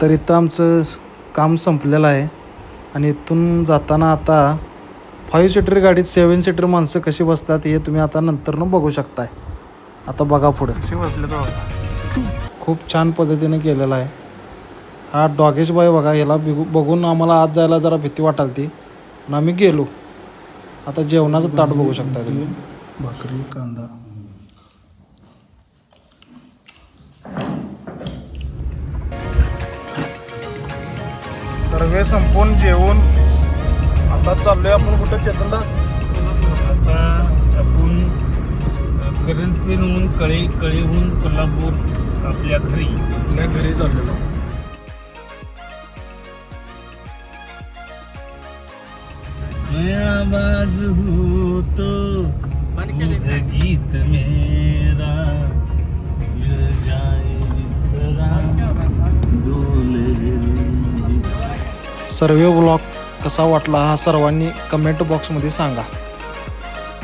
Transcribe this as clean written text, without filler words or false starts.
तर इथं आमचं काम संपलेलं आहे आणि इथून जाताना आता 5 सीटर गाडीत 7 सीटर माणसं कशी बसतात हे तुम्ही आता नंतरनं बघू शकताय. आता बघा पुढे कशी बसले तो खूप छान पद्धतीने केलेला आहे. हा डॉगेश बाय बघा, ह्याला बघून आम्हाला आज जायला जरा भीती वाटालती आणि आम्ही गेलो. आता जेवणाचं ताट बघू शकता तुम्ही. भाकरी कांदा सर्वे संपून जेवून आता चाललोय आपण कुठं चेतनदा? आता आपण करंजपेनहून कळीहून कोल्हापूर आपल्या घरी चाललेलो. आवाज होतो तुझं गीत मेरा मिल जाए जिस तरह सर्वे ब्लॉग कसा वाटला हा सर्वांनी कमेंट बॉक्समध्ये सांगा.